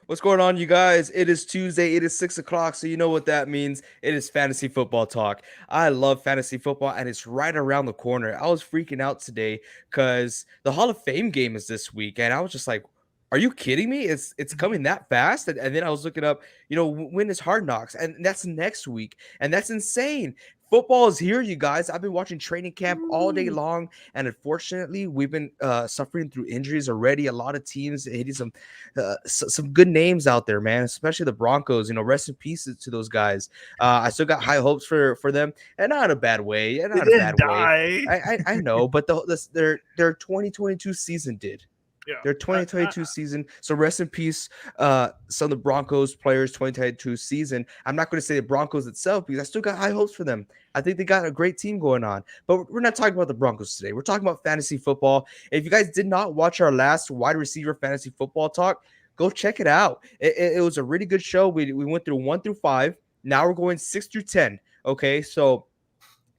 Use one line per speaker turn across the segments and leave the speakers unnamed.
What's going on, you guys? It is Tuesday. It is 6 o'clock. So, you know what that means. It is fantasy football talk. I love fantasy football, and it's right around the corner. I was freaking out today because the Hall of Fame game is this week. And I was just like, are you kidding me? It's coming that fast. And then I was looking up, when is Hard Knocks? And that's next week. And that's insane. Football is here, you guys. I've been watching training camp all day long, and unfortunately, we've been suffering through injuries already. A lot of teams hitting some good names out there, man. Especially the Broncos. Rest in peace to those guys. I still got high hopes for them, and not in a bad way. And
They
not a
didn't
bad way.
die.
I know, but their 2022 season did.
Yeah.
Their 2022 season. So rest in peace, some of the Broncos players' 2022 season. I'm not going to say the Broncos itself because I still got high hopes for them. I think they got a great team going on. But we're not talking about the Broncos today. We're talking about fantasy football. If you guys did not watch our last wide receiver fantasy football talk, go check it out. It was a really good show. We went through 1 through 5. Now we're going 6 through 10. Okay, so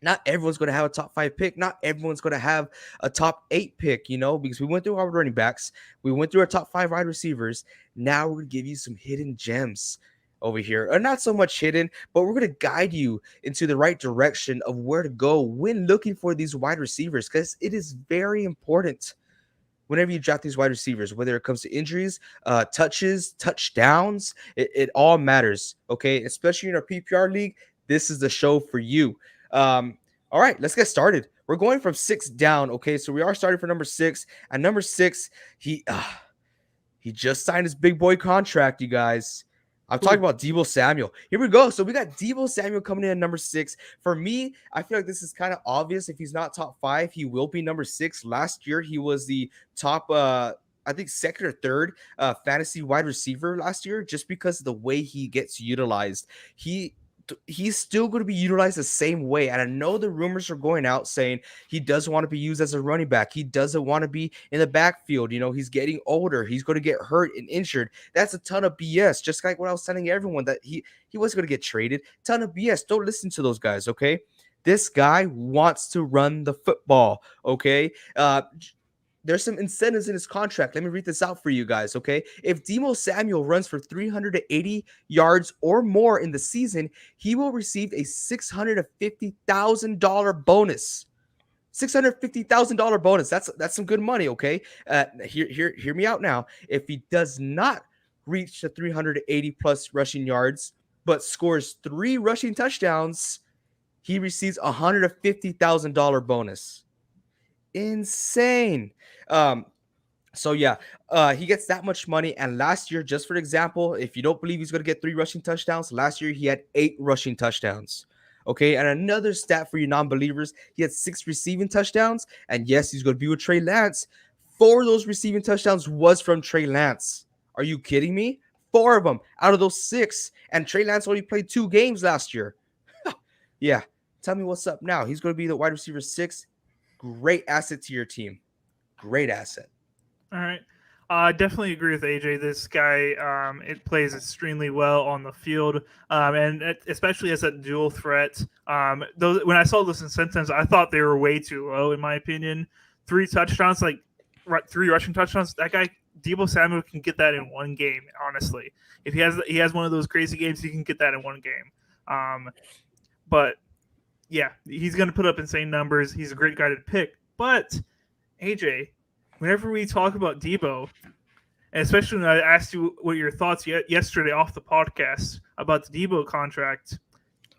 not everyone's going to have a top 5 pick. Not everyone's going to have a top 8 pick, because we went through our running backs. We went through our top 5 wide receivers. Now we're going to give you some hidden gems over here. Or not so much hidden, but we're going to guide you into the right direction of where to go when looking for these wide receivers, because it is very important whenever you draft these wide receivers, whether it comes to injuries, touches, touchdowns, it all matters, okay? Especially in our PPR league, this is the show for you. All right, let's get started. We're going from 6 down, okay? So we are starting for number 6. At number 6, he just signed his big boy contract, you guys. I'm talking about Deebo Samuel. Here we go. So we got Deebo Samuel coming in at number 6. For me, I feel like this is kind of obvious. If he's not top 5, he will be number 6. Last year, he was the top, I think, second or third fantasy wide receiver last year, just because of the way he gets utilized. He's still going to be utilized the same way. And I know the rumors are going out saying he doesn't want to be used as a running back. He doesn't want to be in the backfield. He's getting older. He's going to get hurt and injured. That's a ton of BS. Just like what I was telling everyone, that he wasn't going to get traded. Ton of BS. Don't listen to those guys, okay? This guy wants to run the football, okay? There's some incentives in his contract. Let me read this out for you guys, okay? If Deebo Samuel runs for 380 yards or more in the season, he will receive a $650,000 bonus. $650,000 bonus. That's some good money, okay? Hear me out now. If he does not reach the 380 plus rushing yards, but scores 3 rushing touchdowns, he receives a $150,000 bonus. Insane. So yeah, he gets that much money. And last year, just for example, if you don't believe he's going to get 3 rushing touchdowns, last year he had 8 rushing touchdowns. Okay, and another stat for you non-believers, he had 6 receiving touchdowns. And yes, he's going to be with Trey Lance. 4 of those receiving touchdowns was from Trey Lance. Are you kidding me? 4 of them out of those 6. And Trey Lance only played 2 games last year. Yeah, tell me what's up now. He's going to be the wide receiver 6. Great asset to your team. Great asset.
All right. I definitely agree with AJ. This guy, it plays extremely well on the field, and especially as a dual threat. Those, when I saw this in sentence, I thought they were way too low, in my opinion. 3 touchdowns, 3 rushing touchdowns. That guy, Deebo Samuel, can get that in 1 game. Honestly, if he has one of those crazy games, he can get that in 1 game. But yeah, he's going to put up insane numbers. He's a great guy to pick. But, AJ, whenever we talk about Deebo, and especially when I asked you what your thoughts yesterday off the podcast about the Deebo contract,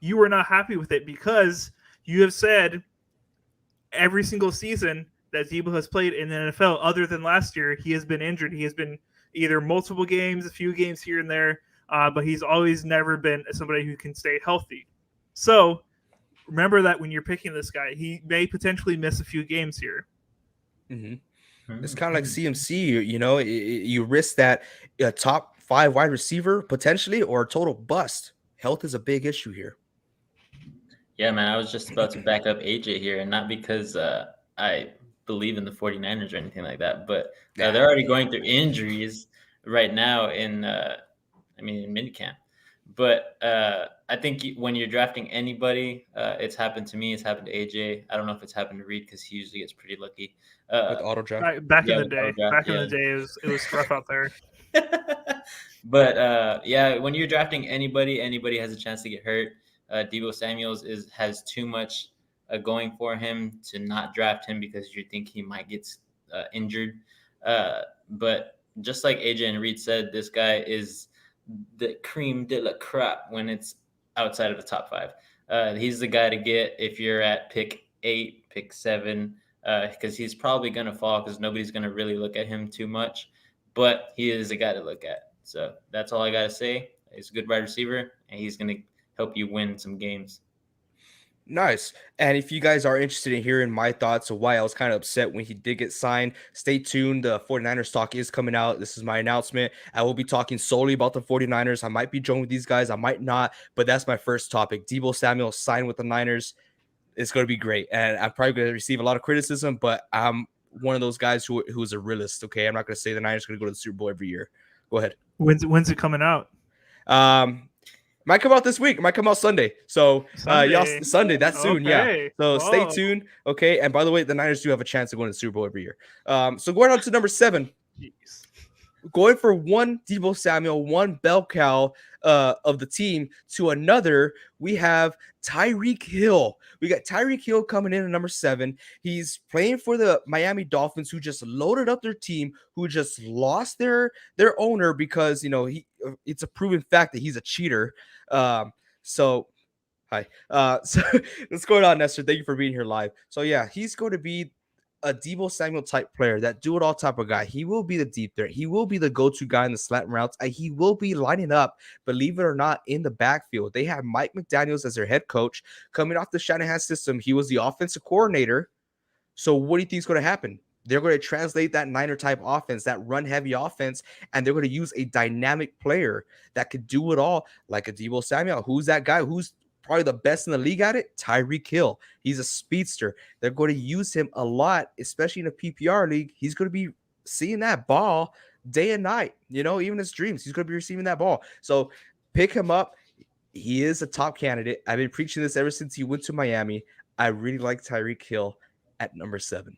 you were not happy with it because you have said every single season that Deebo has played in the NFL, other than last year, he has been injured. He has been either multiple games, a few games here and there, but he's always never been somebody who can stay healthy. So, remember that when you're picking this guy, he may potentially miss a few games here.
Mm-hmm. It's kind of like CMC, you risk that top 5 wide receiver potentially or a total bust. Health is a big issue here.
Yeah, man, I was just about to back up AJ here, and not because I believe in the 49ers or anything like that, but they're already going through injuries right now in minicamp. But I think when you're drafting anybody, it's happened to me. It's happened to AJ. I don't know if it's happened to Reed because he usually gets pretty lucky.
With auto draft.
Back in the day, it was rough out there.
But yeah, when you're drafting anybody has a chance to get hurt. Deebo Samuels has too much going for him to not draft him because you think he might get injured. But just like AJ and Reed said, this guy is the cream de la crop when it's outside of the top 5. He's the guy to get if you're at pick 8, pick 7, because he's probably going to fall because nobody's going to really look at him too much. But he is a guy to look at. So that's all I got to say. He's a good wide receiver, and he's going to help you win some games.
Nice. And if you guys are interested in hearing my thoughts of why I was kind of upset when he did get signed, stay tuned. The 49ers talk is coming out. This is my announcement. I will be talking solely about the 49ers. I might be joining with these guys. I might not, but that's my first topic. Deebo Samuel signed with the Niners. It's going to be great. And I'm probably going to receive a lot of criticism, but I'm one of those guys who's a realist, okay? I'm not going to say the Niners are going to go to the Super Bowl every year. Go ahead.
When's it coming out?
Might come out this week. It might come out Sunday. So y'all Sunday, that's soon.
Okay.
Yeah. So stay tuned. Okay. And by the way, the Niners do have a chance of going to the Super Bowl every year. So going on to number 7.
Jeez.
Going for one Deebo Samuel, one bell cow of the team to another, we have Tyreek Hill. We got Tyreek Hill coming in at number 7. He's playing for the Miami Dolphins, who just loaded up their team, who just lost their owner because, you know, it's a proven fact that he's a cheater. So hi. So what's going on, Nestor? Thank you for being here live. So yeah, he's going to be a Deebo Samuel type player, that do it all type of guy. He will be the deep threat. He will be the go-to guy in the slant routes. And he will be lining up, believe it or not, in the backfield. They have Mike McDaniels as their head coach. Coming off the Shanahan system, he was the offensive coordinator. So what do you think is going to happen? They're going to translate that Niner type offense, that run heavy offense, and they're going to use a dynamic player that could do it all, like a Deebo Samuel. Who's that guy? Who's probably the best in the league at it? Tyreek Hill. He's a speedster. They're going to use him a lot, especially in a PPR league. He's going to be seeing that ball day and night, you know, even his dreams. He's going to be receiving that ball. So pick him up. He is a top candidate. I've been preaching this ever since he went to Miami. I really like Tyreek Hill at number 7.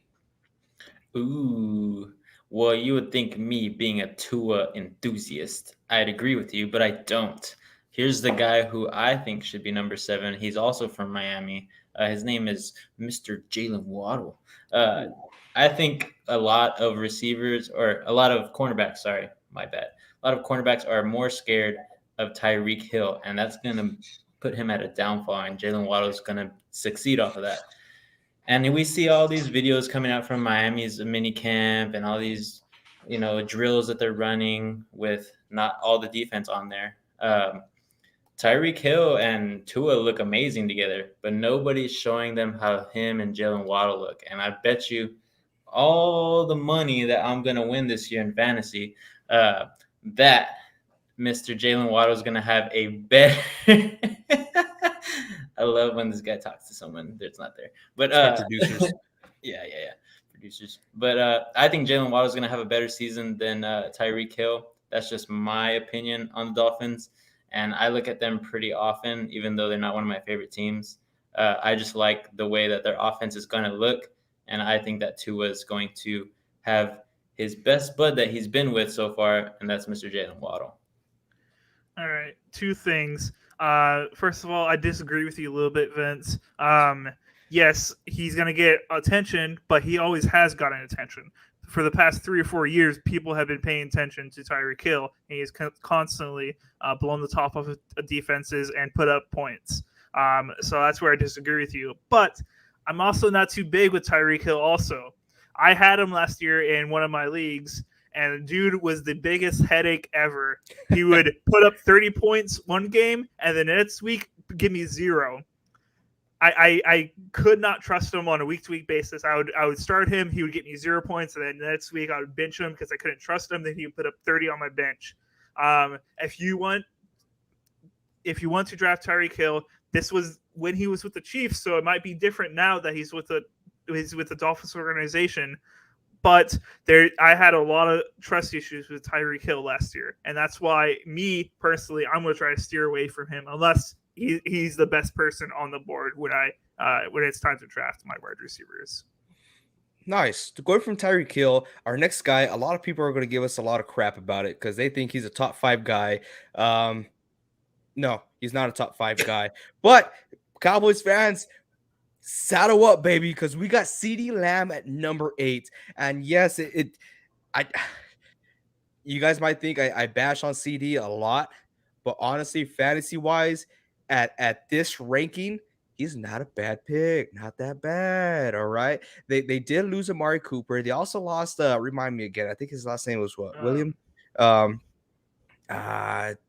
Ooh. Well, you would think me being a Tua enthusiast, I'd agree with you, but I don't. Here's the guy who I think should be number 7. He's also from Miami. His name is Mr. Jalen Waddle. I think a lot of receivers, or a lot of cornerbacks, sorry, my bad. A lot of cornerbacks are more scared of Tyreek Hill, and that's going to put him at a downfall, and Jalen Waddle is going to succeed off of that. And we see all these videos coming out from Miami's mini camp and all these, you know, drills that they're running with not all the defense on there. Tyreek Hill and Tua look amazing together, but nobody's showing them how him and Jalen Waddle look. And I bet you all the money that I'm going to win this year in fantasy, that Mr. Jalen Waddle is going to have a better I love when this guy talks to someone that's not there. But
producers.
yeah. Producers. But I think Jalen Waddle is going to have a better season than Tyreek Hill. That's just my opinion on the Dolphins. And I look at them pretty often, even though they're not one of my favorite teams. I just like the way that their offense is going to look. And I think that Tua is going to have his best bud that he's been with so far, and that's Mr. Jalen Waddle.
All right, 2 things. First of all, I disagree with you a little bit, Vince. Yes, he's going to get attention, but he always has gotten attention. For the past 3 or 4 years, people have been paying attention to Tyreek Hill, and he's constantly blown the top of defenses and put up points. So that's where I disagree with you. But I'm also not too big with Tyreek Hill also. I had him last year in one of my leagues, and the dude was the biggest headache ever. He would put up 30 points one game, and the next week give me 0. I could not trust him on a week-to-week basis. I would start him. He would get me 0 points, and then the next week I would bench him because I couldn't trust him. Then he would put up 30 on my bench. If you want to draft Tyreek Hill, this was when he was with the Chiefs, so it might be different now that he's with the Dolphins organization. But I had a lot of trust issues with Tyreek Hill last year, and that's why me personally, I'm going to try to steer away from him unless he's the best person on the board when it's time to draft my wide receivers.
Nice. To go from Tyreek Hill, our next guy, a lot of people are going to give us a lot of crap about it because they think he's a top 5 guy. No, he's not a top 5 guy. But Cowboys fans, saddle up, baby, because we got CeeDee Lamb at number 8. And yes, I you guys might think I bash on CD a lot, but honestly, fantasy wise, at this ranking, he's not a bad pick. Not that bad. All right. They did lose Amari Cooper. They also lost remind me again. I think his last name was what? William? Um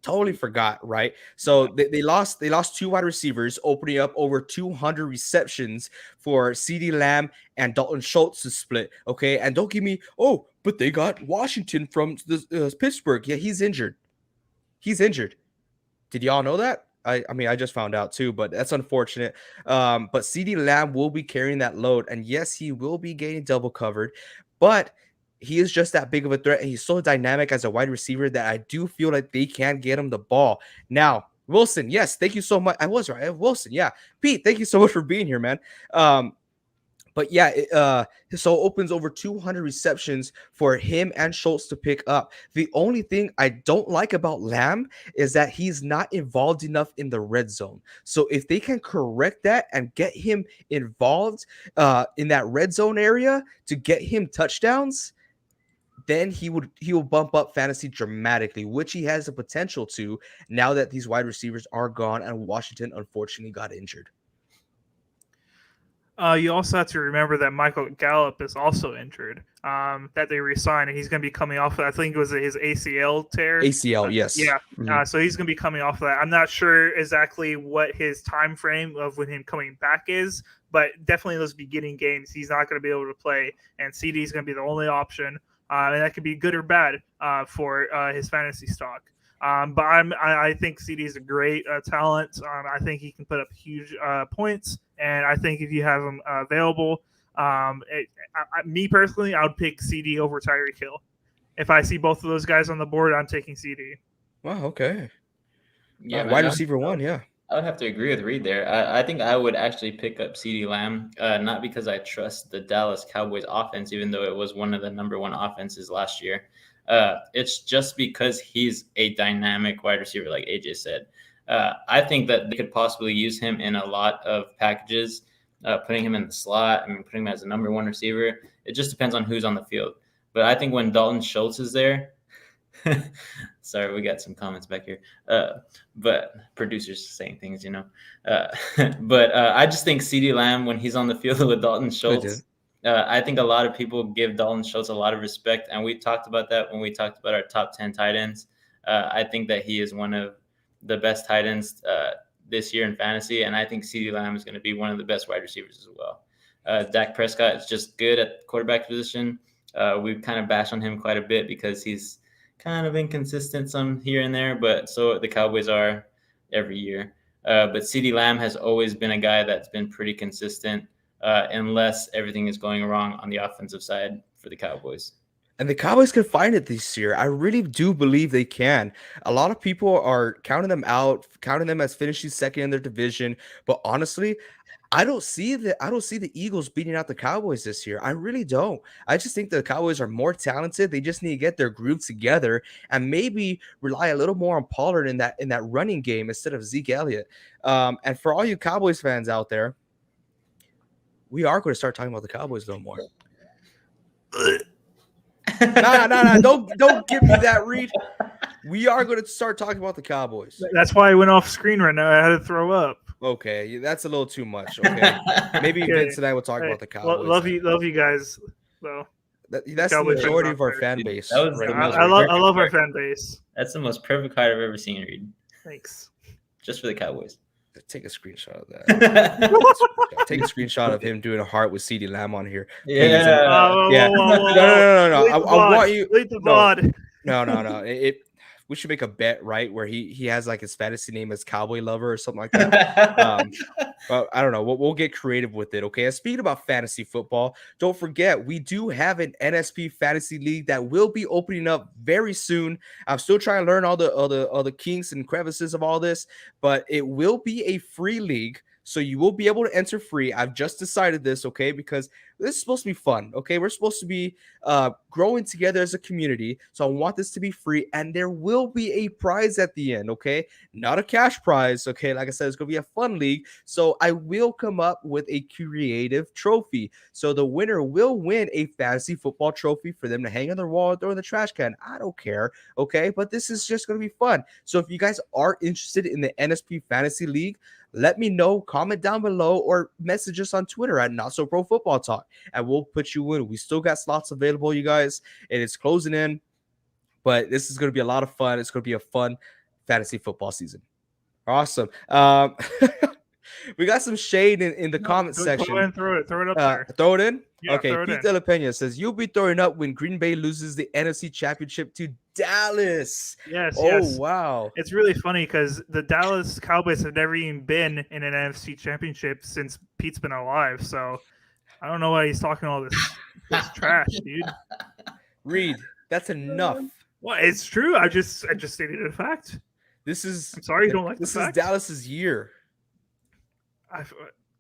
totally forgot, right? So they lost 2 wide receivers, opening up over 200 receptions for CeeDee Lamb and Dalton Schultz to split. Okay, and don't give me, oh, but they got Washington from Pittsburgh. Yeah, he's injured. He's injured. Did y'all know that? I mean, I just found out too, but that's unfortunate. But CeeDee Lamb will be carrying that load, and yes, he will be getting double covered, but he is just that big of a threat, and he's so dynamic as a wide receiver that I do feel like they can get him the ball. Now, Wilson, yes, thank you so much. I was right. Wilson, yeah. Pete, thank you so much for being here, man. But yeah, so opens over 200 receptions for him and Schultz to pick up. The only thing I don't like about Lamb is that he's not involved enough in the red zone. So if they can correct that and get him involved in that red zone area to get him touchdowns, then he will bump up fantasy dramatically, which he has the potential to now that these wide receivers are gone and Washington unfortunately got injured.
You also have to remember that Michael Gallup is also injured. That they re-signed, and he's going to be coming off. I think it was his ACL tear.
ACL, yes.
Yeah.
Mm-hmm.
So he's going to be coming off of that. I'm not sure exactly what his time frame of when him coming back is, but definitely those beginning games, he's not going to be able to play, and CD is going to be the only option, and that could be good or bad for his fantasy stock. But I think CD is a great talent. I think he can put up huge points, and I think if you have him available, me personally, I would pick CD over Tyreek Hill. If I see both of those guys on the board, I'm taking CD.
Wow, okay.
Yeah,
wide receiver 1, yeah.
I would have to agree with Reed there. I think I would actually pick up CeeDee Lamb, not because I trust the Dallas Cowboys offense, even though it was one of the number 1 offenses last year. It's just because he's a dynamic wide receiver, like AJ said. I think that they could possibly use him in a lot of packages, putting him in the slot, putting him as a number 1 receiver. It just depends on who's on the field. But I think when Dalton Schultz is there, sorry, we got some comments back here. But producers saying things, But I just think CeeDee Lamb, when he's on the field with Dalton Schultz, I think a lot of people give Dalton Schultz a lot of respect, and we talked about that when we talked about our top 10 tight ends. I think that he is one of the best tight ends this year in fantasy, and I think CeeDee Lamb is going to be one of the best wide receivers as well. Dak Prescott is just good at the quarterback position. We've kind of bashed on him quite a bit because he's kind of inconsistent some here and there, but so the Cowboys are every year. But CeeDee Lamb has always been a guy that's been pretty consistent, unless everything is going wrong on the offensive side for the Cowboys.
And the Cowboys can find it this year. I really do believe they can. A lot of people are counting them out, counting them as finishing second in their division. But honestly, I don't see the Eagles beating out the Cowboys this year. I really don't. I just think the Cowboys are more talented. They just need to get their groove together and maybe rely a little more on Pollard in that running game instead of Zeke Elliott. And for all you Cowboys fans out there, we are going to start talking about the Cowboys a little more. No. Don't give me that, Reed. We are going to start talking about the Cowboys.
That's why I went off screen right now. I had to throw up.
Okay, that's a little too much. Okay, maybe Vince and I will talk about the Cowboys.
Love you guys. Though
that's the majority of our fan base.
I love our fan base.
That's the most perfect card I've ever seen, Reed.
Thanks.
Just for the Cowboys.
Take a screenshot of that. Take a screenshot of him doing a heart with CeeDee Lamb on here.
Yeah.
No. I want you.
Delete the VOD.
No. We should make a bet, right, where he has like his fantasy name as Cowboy Lover or something like that. But I don't know. We'll get creative with it. Okay. And speaking about fantasy football, don't forget we do have an NSP fantasy league that will be opening up very soon. I'm still trying to learn all the kinks and crevices of all this, but it will be a free league. So you will be able to enter free. I've just decided this, okay, because this is supposed to be fun. Okay, we're supposed to be growing together as a community. So I want this to be free, and there will be a prize at the end. Okay, not a cash prize. Okay, like I said, it's gonna be a fun league. So I will come up with a creative trophy. So the winner will win a fantasy football trophy for them to hang on their wall or throw in the trash can. I don't care. Okay, but this is just gonna be fun. So if you guys are interested in the NSP Fantasy League, let me know, comment down below, or message us on Twitter at Not So Pro Football Talk, and we'll put you in. We still got slots available, you guys, and it's closing in, but this is going to be a lot of fun. It's going to be a fun fantasy football season. Awesome. We got some shade in the comment section.
Go ahead and throw it up there.
Throw it in?
Yeah,
okay,
throw it
Pete
in.
De La Pena says, you'll be throwing up when Green Bay loses the NFC Championship to Dallas.
Yes,
Oh,
yes.
wow.
It's really funny because the Dallas Cowboys have never even been in an NFC Championship since Pete's been alive. So I don't know why he's talking all this trash, dude.
Reed, that's enough.
Well, it's true. I just stated a fact.
I'm
sorry you don't like
this
the
is
fact.
Dallas's year.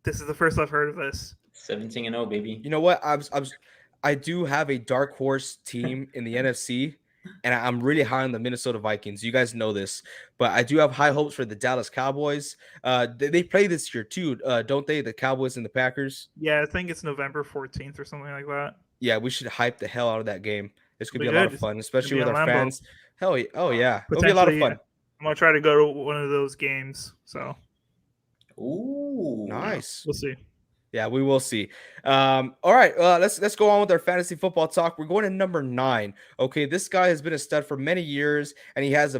This is the first I've heard of this.
17-0, baby.
You know what? I do have a dark horse team in the NFC, and I'm really high on the Minnesota Vikings. You guys know this, but I do have high hopes for the Dallas Cowboys. They play this year too, don't they? The Cowboys and the Packers.
Yeah, I think it's November 14th or something like that.
Yeah, we should hype the hell out of that game. It's gonna be a
good.
lot of fun, especially with
It'll be
our
on Lambeau.
fans. Hell yeah! Oh yeah, it'll be a lot of fun.
I'm gonna try to go to one of those games. So
Ooh,
nice.
We'll see.
Yeah, we will see. All right, let's go on with our fantasy football talk. We're going to number 9. Okay, this guy has been a stud for many years, and he has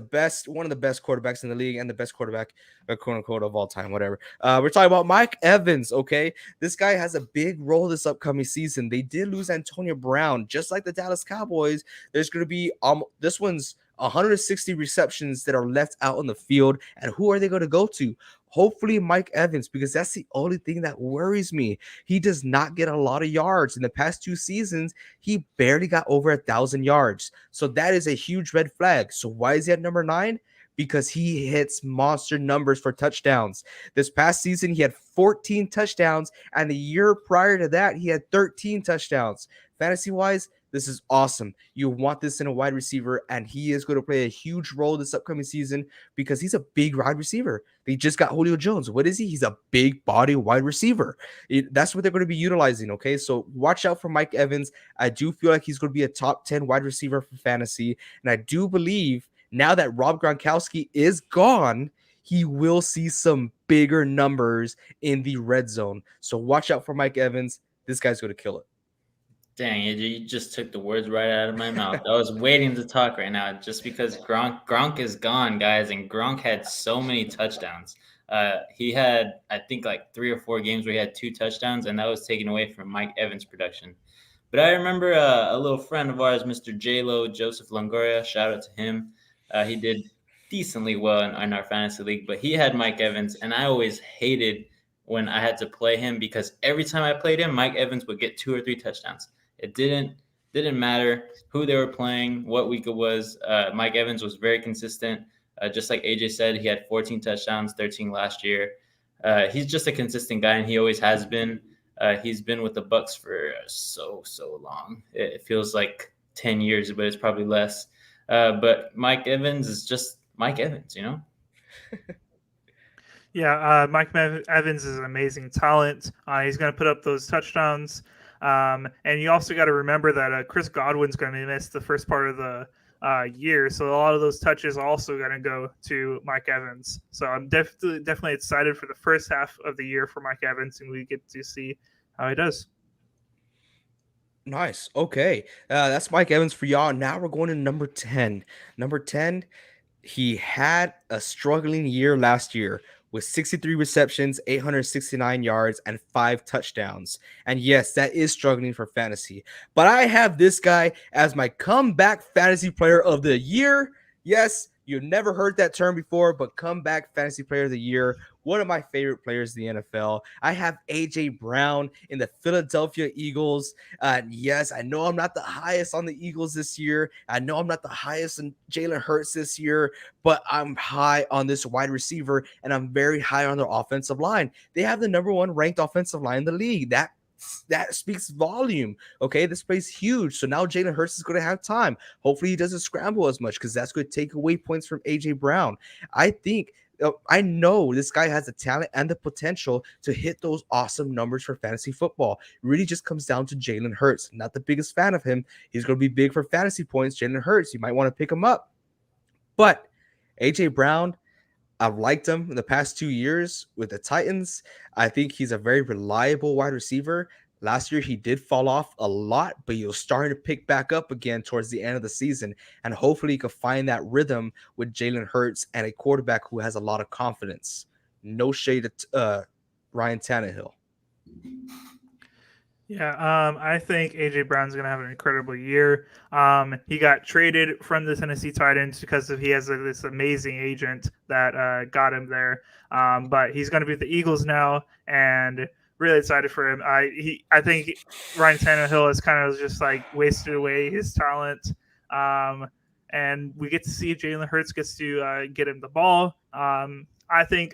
one of the best quarterbacks in the league, and the best quarterback, quote unquote, of all time. Whatever. We're talking about Mike Evans. Okay, this guy has a big role this upcoming season. They did lose Antonio Brown, just like the Dallas Cowboys. There's going to be this one's 160 receptions that are left out on the field, and who are they going to go to? Hopefully Mike Evans, because that's the only thing that worries me. He does not get a lot of yards. In the past 2 seasons, he barely got over 1,000 yards. So that is a huge red flag. So why is he at number 9? Because he hits monster numbers for touchdowns. This past season, he had 14 touchdowns, and the year prior to that, he had 13 touchdowns. Fantasy-wise, this is awesome. You want this in a wide receiver, and he is going to play a huge role this upcoming season because he's a big wide receiver. They just got Julio Jones. What is he? He's a big body wide receiver. That's what they're going to be utilizing, okay? So watch out for Mike Evans. I do feel like he's going to be a top 10 wide receiver for fantasy, and I do believe now that Rob Gronkowski is gone, he will see some bigger numbers in the red zone. So watch out for Mike Evans. This guy's going to kill it.
Dang, you just took the words right out of my mouth. I was waiting to talk right now just because Gronk is gone, guys, and Gronk had so many touchdowns. He had, I think, like 3 or 4 games where he had 2 touchdowns, and that was taken away from Mike Evans' production. But I remember a little friend of ours, Mr. J-Lo, Joseph Longoria, shout out to him. He did decently well in our fantasy league, but he had Mike Evans, and I always hated when I had to play him because every time I played him, Mike Evans would get 2 or 3 touchdowns. It didn't matter who they were playing, what week it was. Mike Evans was very consistent. Just like AJ said, he had 14 touchdowns, 13 last year. He's just a consistent guy, and he always has been. He's been with the Bucs for so long. It feels like 10 years, but it's probably less. But Mike Evans is just Mike Evans, you know?
Yeah, Mike Evans is an amazing talent. He's going to put up those touchdowns. And you also got to remember that Chris Godwin's going to be missed the first part of the year. So a lot of those touches are also going to go to Mike Evans. So I'm definitely excited for the first half of the year for Mike Evans, and we get to see how he does.
Nice. Okay. That's Mike Evans for y'all. Now we're going to number 10. Number 10, he had a struggling year last year with 63 receptions, 869 yards, and 5 touchdowns. And yes, that is struggling for fantasy. But I have this guy as my comeback fantasy player of the year. Yes, you've never heard that term before, but comeback fantasy player of the year. One of my favorite players in the NFL. I have A.J. Brown in the Philadelphia Eagles. Yes, I know I'm not the highest on the Eagles this year. I know I'm not the highest in Jalen Hurts this year, but I'm high on this wide receiver, and I'm very high on their offensive line. They have the number 1 ranked offensive line in the league. That that speaks volume. Okay, this play's huge. So now Jalen Hurts is going to have time. Hopefully he doesn't scramble as much because that's going to take away points from AJ Brown. I know this guy has the talent and the potential to hit those awesome numbers for fantasy football. It really just comes down to Jalen Hurts. Not the biggest fan of him. He's going to be big for fantasy points. Jalen Hurts, you might want to pick him up. But AJ Brown, I've liked him in the past 2 years with the Titans. I think he's a very reliable wide receiver. Last year, he did fall off a lot, but he was starting to pick back up again towards the end of the season. And hopefully, he can find that rhythm with Jalen Hurts and a quarterback who has a lot of confidence. No shade at Ryan Tannehill.
Yeah, I think AJ Brown's going to have an incredible year. He got traded from the Tennessee Titans because he has this amazing agent that got him there. But he's going to be with the Eagles now, and really excited for him. I think Ryan Tannehill has kind of just like wasted away his talent. And we get to see Jalen Hurts gets to get him the ball. I think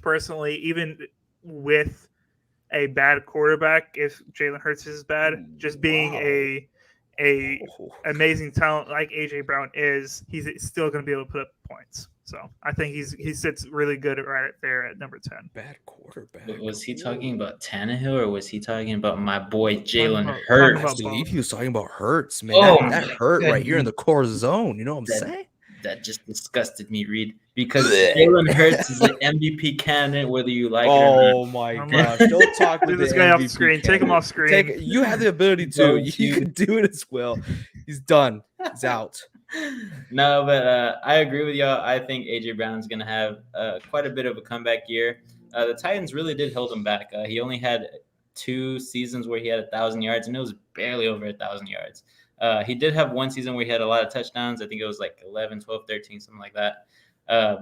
personally, even with a bad quarterback, if Jalen Hurts is bad, just being a amazing talent like AJ Brown is, he's still going to be able to put up points. So I think he sits really good right there at number 10.
Bad quarterback.
Was he talking about Tannehill or was he talking about my boy Jalen Hurts?
I believe he was talking about Hurts, man. That hurt right here in the core zone. You know what I'm saying?
That just disgusted me, Reed, because Jalen Hurts is an MVP candidate, whether you like it or not.
Oh my gosh! Don't talk with
this
the
guy
MVP
off the screen.
candidate.
Take him off screen.
You have the ability to. You can do it as well. He's done. He's out.
No, but I agree with y'all. I think AJ Brown's going to have quite a bit of a comeback year. The Titans really did hold him back. He only had 2 seasons where he had 1,000 yards, and it was barely over 1,000 yards. He did have 1 season where he had a lot of touchdowns. I think it was like 11, 12, 13, something like that.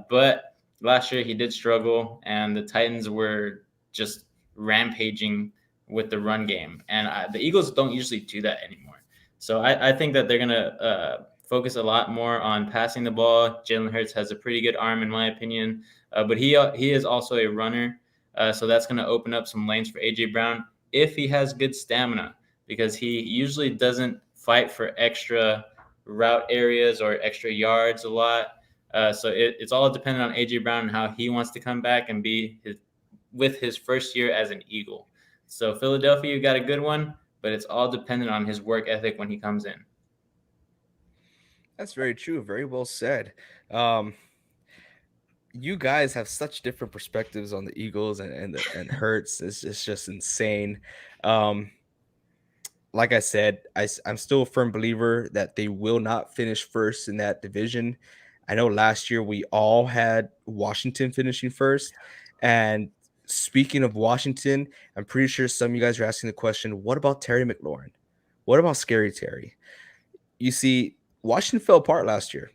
But last year he did struggle, and the Titans were just rampaging with the run game. And the Eagles don't usually do that anymore. So I think that they're going to focus a lot more on passing the ball. Jalen Hurts has a pretty good arm, in my opinion. But he is also a runner. So that's going to open up some lanes for AJ Brown if he has good stamina, because he usually doesn't fight for extra route areas or extra yards a lot. So it's all dependent on AJ Brown and how he wants to come back and be with his first year as an Eagle. So Philadelphia, you got a good one, but it's all dependent on his work ethic when he comes in.
That's very true. Very well said. You guys have such different perspectives on the Eagles and Hurts. It's just insane. Like I said, I'm still a firm believer that they will not finish first in that division. I know last year we all had Washington finishing first. And speaking of Washington, I'm pretty sure some of you guys are asking the question, what about Terry McLaurin? What about Scary Terry? You see, Washington fell apart last year,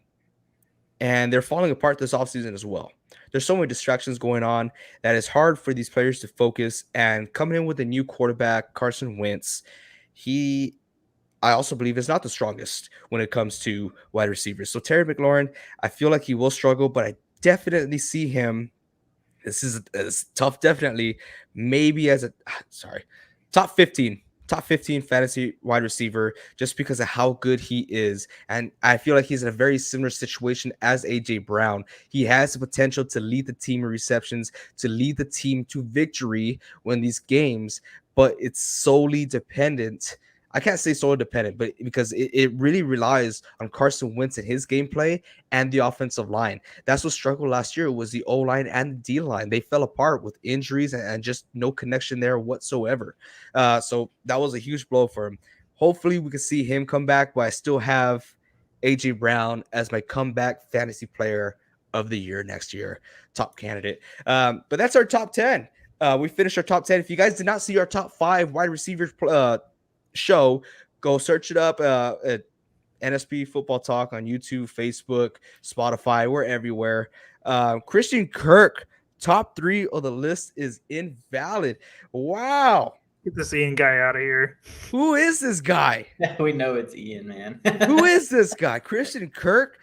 and they're falling apart this offseason as well. There's so many distractions going on that it's hard for these players to focus. And coming in with a new quarterback, Carson Wentz, I also believe is not the strongest when it comes to wide receivers. So Terry McLaurin, I feel like he will struggle, but I definitely see him. This is tough, definitely. Maybe as top 15 fantasy wide receiver, just because of how good he is. And I feel like he's in a very similar situation as AJ Brown. He has the potential to lead the team in receptions, to lead the team to victory when these games, but it's solely dependent. I can't say solely dependent, but because it really relies on Carson Wentz and his gameplay and the offensive line. That's what struggled last year, was the O-line and the D-line. They fell apart with injuries and just no connection there whatsoever. So that was a huge blow for him. Hopefully we can see him come back, but I still have AJ Brown as my comeback fantasy player of the year next year, top candidate. But that's our top 10. We finished our top 10. If you guys did not see our top 5 wide receivers show, go search it up at NSP Football Talk on YouTube, Facebook, Spotify. We're everywhere. Christian Kirk, top 3 of the list is invalid. Wow.
Get this Ian guy out of here.
Who is this guy?
We know it's Ian, man.
Who is this guy? Christian Kirk.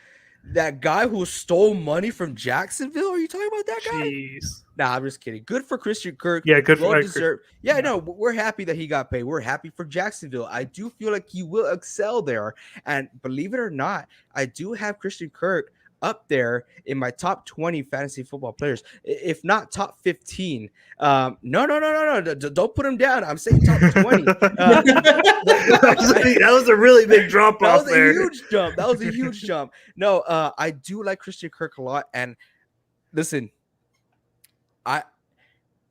That guy who stole money from Jacksonville? Are you talking about that guy?
Jeez.
Nah, I'm just kidding. Good for Christian Kirk.
Yeah, good for
Well deserved. Yeah,
yeah.
no, we're happy that he got paid. We're happy for Jacksonville. I do feel like he will excel there. And believe it or not, I do have Christian Kirk up there in my top 20 fantasy football players, if not top 15. No. Don't put him down. I'm saying top 20.
That was a really big drop off there.
That was a huge jump. No, I do like Christian Kirk a lot. And listen, I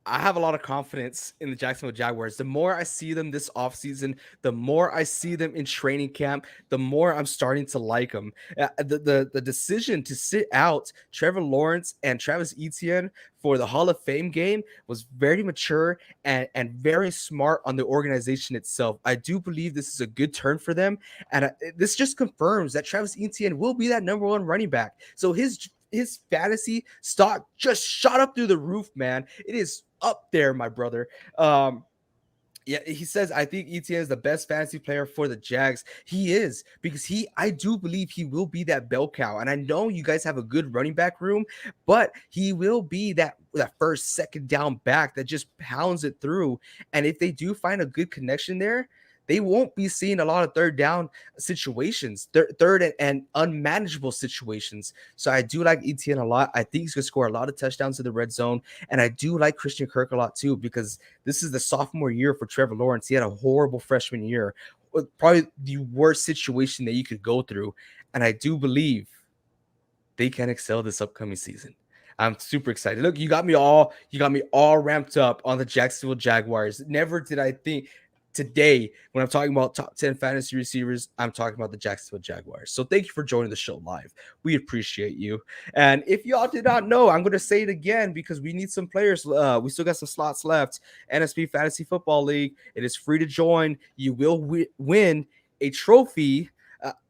have a lot of confidence in the Jacksonville Jaguars. The more I see them this offseason, the more I see them in training camp, the more I'm starting to like them. The decision to sit out Trevor Lawrence and Travis Etienne for the Hall of Fame game was very mature and very smart on the organization itself. I do believe this is a good turn for them. And this just confirms that Travis Etienne will be that number one running back. So his fantasy stock just shot up through the roof, man. It is up there, my brother. Yeah, he says, I think Etienne is the best fantasy player for the Jags. He is, because I do believe he will be that bell cow. And I know you guys have a good running back room, but he will be that first, second down back that just pounds it through. And if they do find a good connection there, they won't be seeing a lot of third down situations, third and unmanageable situations. So I do like Etienne a lot. I think he's going to score a lot of touchdowns in the red zone. And I do like Christian Kirk a lot too, because this is the sophomore year for Trevor Lawrence. He had a horrible freshman year, probably the worst situation that you could go through. And I do believe they can excel this upcoming season. I'm super excited. Look, you got me all ramped up on the Jacksonville Jaguars. Never did I think today, when I'm talking about top 10 fantasy receivers, I'm talking about the Jacksonville Jaguars. So thank you for joining the show live. We appreciate you. And if y'all did not know, I'm going to say it again because we need some players. We still got some slots left. NSP Fantasy Football League. It is free to join. You will win a trophy.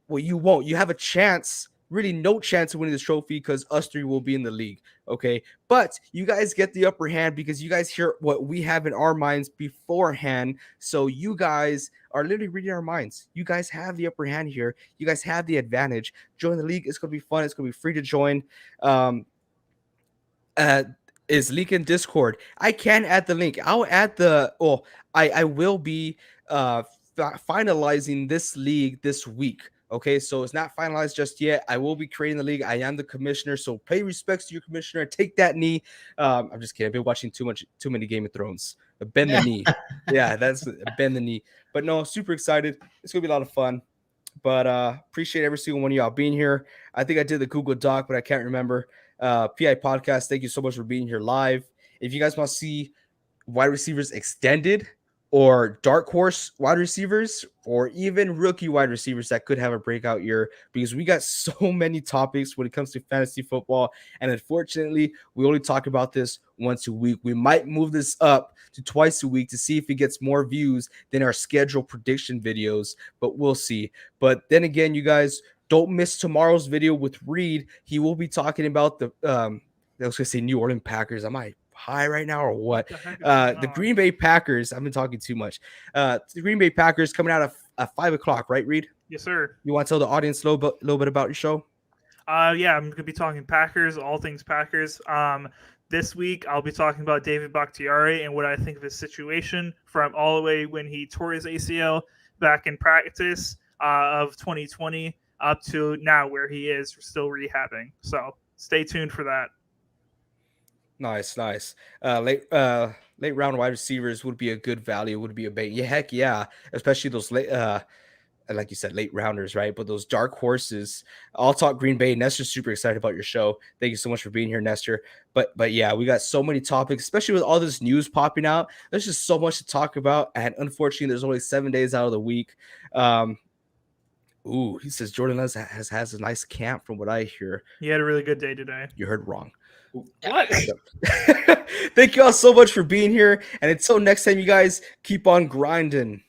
Well, you won't. You have a chance. Really no chance of winning this trophy because us three will be in the league, okay? But you guys get the upper hand because you guys hear what we have in our minds beforehand. So you guys are literally reading our minds. You guys have the upper hand here. You guys have the advantage. Join the league. It's going to be fun. It's going to be free to join. Is link in Discord. I can add the link. I'll add I will be finalizing this league this week. Okay, so it's not finalized just yet. I will be creating the league. I am the commissioner, so pay respects to your commissioner. Take that knee. I'm just kidding. I've been watching too many Game of Thrones. Bend the knee. Yeah, that's bend the knee. But no, super excited. It's gonna be a lot of fun. But appreciate every single one of y'all being here. I think I did the Google Doc, but I can't remember. PI Podcast, thank you so much for being here live. If you guys want to see wide receivers extended, or dark horse wide receivers, or even rookie wide receivers that could have a breakout year, because we got so many topics when it comes to fantasy football. And unfortunately, we only talk about this once a week. We might move this up to twice a week to see if it gets more views than our scheduled prediction videos, but we'll see. But then again, you guys don't miss tomorrow's video with Reed. He will be talking about I was going to say New Orleans Packers. Am I high right now or what? The Green Bay Packers. I've been talking too much. The Green Bay Packers coming out at 5 o'clock, right, Reed?
Yes, sir.
You want to tell the audience a little bit about your show?
Yeah, I'm going to be talking Packers, all things Packers. This week, I'll be talking about David Bakhtiari and what I think of his situation from all the way when he tore his ACL back in practice of 2020 up to now where he is still rehabbing. So stay tuned for that.
Nice. Late round wide receivers would be a good value, would be a bait. Yeah, heck yeah. Especially those late, like you said, late rounders, right? But those dark horses. I'll talk Green Bay. Nestor's super excited about your show. Thank you so much for being here, Nestor. But yeah, we got so many topics, especially with all this news popping out. There's just so much to talk about. And unfortunately, there's only 7 days out of the week. He says Jordan Love has a nice camp from what I hear.
He had a really good day today.
You heard wrong.
What?
Thank you all so much for being here. And until next time, you guys keep on grinding.